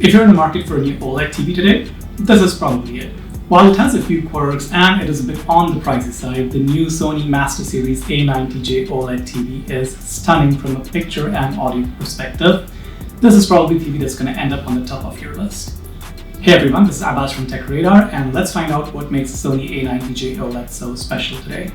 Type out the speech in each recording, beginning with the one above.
If you're in the market for a new OLED TV today, this is probably it. While it has a few quirks and it is a bit on the pricey side, the new Sony Master Series A90J OLED TV is stunning from a picture and audio perspective. This is probably the TV that's going to end up on the top of your list. Hey everyone, this is Abbas from Tech Radar, and let's find out what makes the Sony A90J OLED so special today.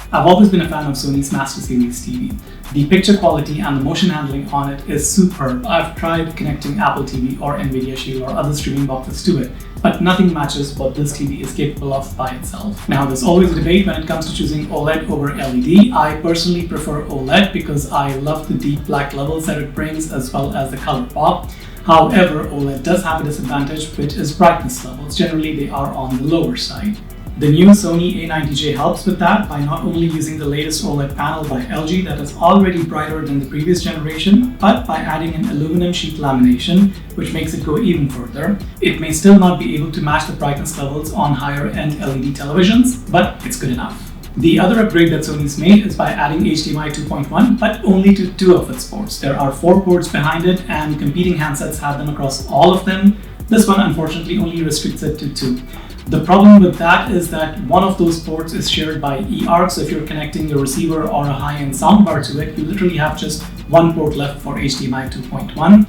I've always been a fan of Sony's Master Series TV. The picture quality and the motion handling on it is superb. I've tried connecting Apple TV or Nvidia Shield or other streaming boxes to it, but nothing matches what this TV is capable of by itself. Now, there's always a debate when it comes to choosing OLED over LED. I personally prefer OLED because I love the deep black levels that it brings as well as the color pop. However, OLED does have a disadvantage, which is brightness levels. Generally, they are on the lower side. The new Sony A90J helps with that by not only using the latest OLED panel by LG that is already brighter than the previous generation, but by adding an aluminum sheet lamination, which makes it go even further. It may still not be able to match the brightness levels on higher-end LED televisions, but it's good enough. The other upgrade that Sony's made is by adding HDMI 2.1, but only to 2 of its ports. There are 4 ports behind it, and competing handsets have them across all of them. This one, unfortunately, only restricts it to 2. The problem with that is that one of those ports is shared by eARC, so if you're connecting your receiver or a high-end soundbar to it, you literally have just 1 port left for HDMI 2.1.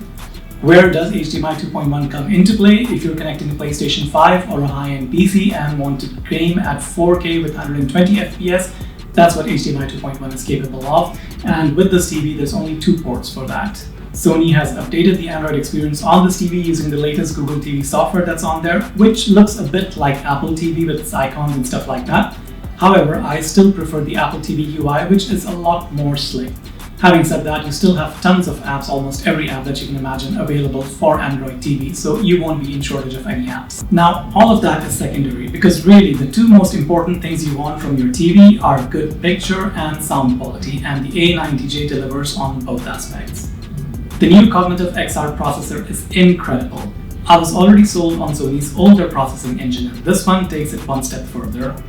Where does HDMI 2.1 come into play? If you're connecting a PlayStation 5 or a high-end PC and want to game at 4K with 120 FPS, that's what HDMI 2.1 is capable of. And with this TV, there's only 2 ports for that. Sony has updated the Android experience on this TV using the latest Google TV software that's on there, which looks a bit like Apple TV with its icons and stuff like that. However, I still prefer the Apple TV UI, which is a lot more slick. Having said that, you still have tons of apps, almost every app that you can imagine available for Android TV, so you won't be in shortage of any apps. Now, all of that is secondary because really the 2 most important things you want from your TV are good picture and sound quality, and the A90J delivers on both aspects. The new Cognitive XR processor is incredible. I was already sold on Sony's older processing engine, and this one takes it one step further.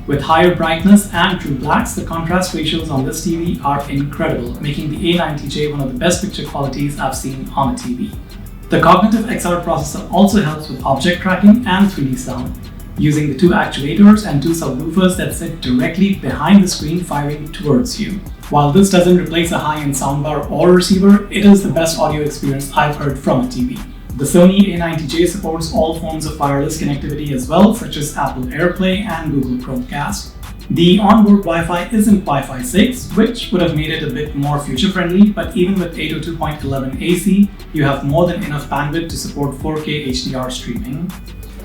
With higher brightness and true blacks, the contrast ratios on this TV are incredible, making the A90J one of the best picture qualities I've seen on a TV. The Cognitive XR processor also helps with object tracking and 3D sound, using the 2 actuators and 2 subwoofers that sit directly behind the screen firing towards you. While this doesn't replace a high-end soundbar or receiver, it is the best audio experience I've heard from a TV. The Sony A90J supports all forms of wireless connectivity as well, such as Apple AirPlay and Google Chromecast. The onboard Wi-Fi isn't Wi-Fi 6, which would have made it a bit more future-friendly, but even with 802.11 AC, you have more than enough bandwidth to support 4K HDR streaming.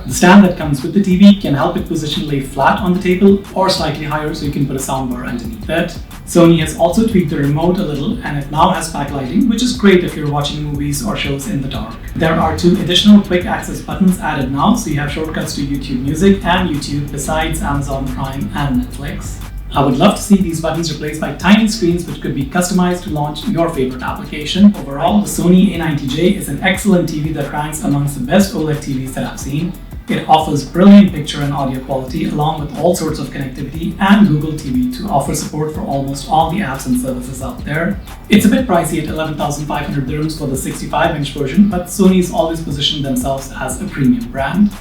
The stand that comes with the TV can help it position lay flat on the table or slightly higher so you can put a soundbar underneath it. Sony has also tweaked the remote a little, and it now has backlighting, which is great if you're watching movies or shows in the dark. There are 2 additional quick access buttons added now, so you have shortcuts to YouTube Music and YouTube besides Amazon Prime and Netflix. I would love to see these buttons replaced by tiny screens which could be customized to launch your favorite application. Overall, the Sony A90J is an excellent TV that ranks amongst the best OLED TVs that I've seen. It offers brilliant picture and audio quality along with all sorts of connectivity and Google TV to offer support for almost all the apps and services out there. It's a bit pricey at 11,500 dirhams for the 65-inch version, but Sony's always positioned themselves as a premium brand.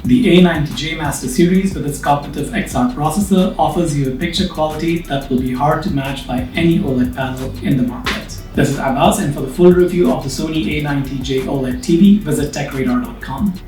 The A90J Master Series with its Cognitive XR processor offers you a picture quality that will be hard to match by any OLED panel in the market. This is Abbas, and for the full review of the Sony A90J OLED TV, visit techradar.com.